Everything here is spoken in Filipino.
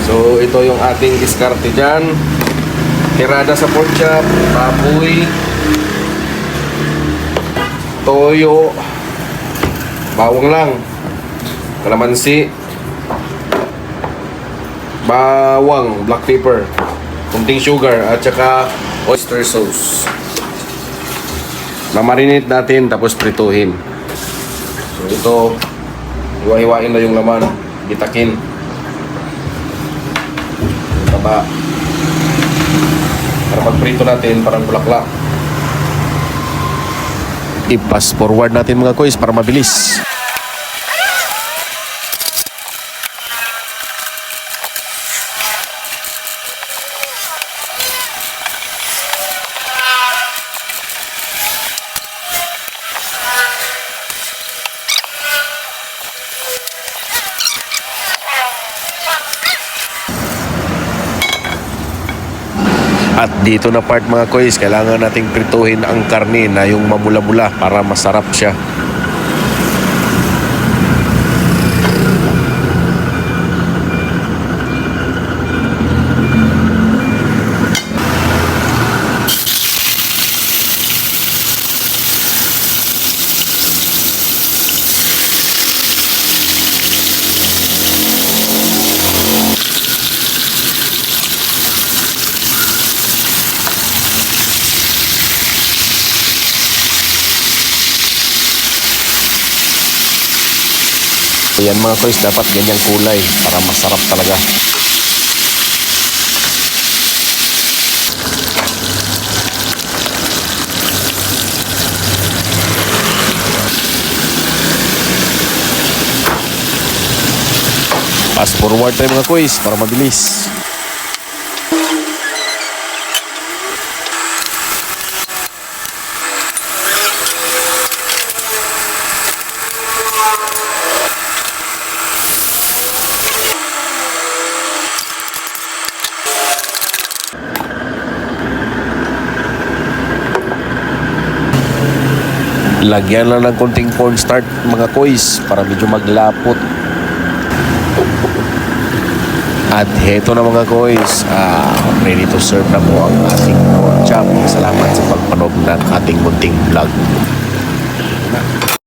So, ito yung ating diskarte dyan. Tirada sa pork chop, baboy, toyo, bawang lang, kalamansi, bawang, black pepper, kunting sugar, at saka oyster sauce. Mamarinate natin tapos prituhin. So ito, hiwa-hiwain na yung laman, bitakin. Taba. Para pagprito natin, parang bulaklak. I-pass forward natin mga kois para mabilis. At dito na part mga kois, kailangan nating prituhin ang karne na yung mamula-mula para masarap siya. Ayan mga kois, dapat ganyang kulay para masarap talaga. Fast forward tayo mga kois para mabilis. Lagyan lang ng konting cornstarch mga kois para medyo maglapot. At heto na mga kois, ready to serve na po ang ating pork chop. Salamat sa pagpanood ng ating munting vlog.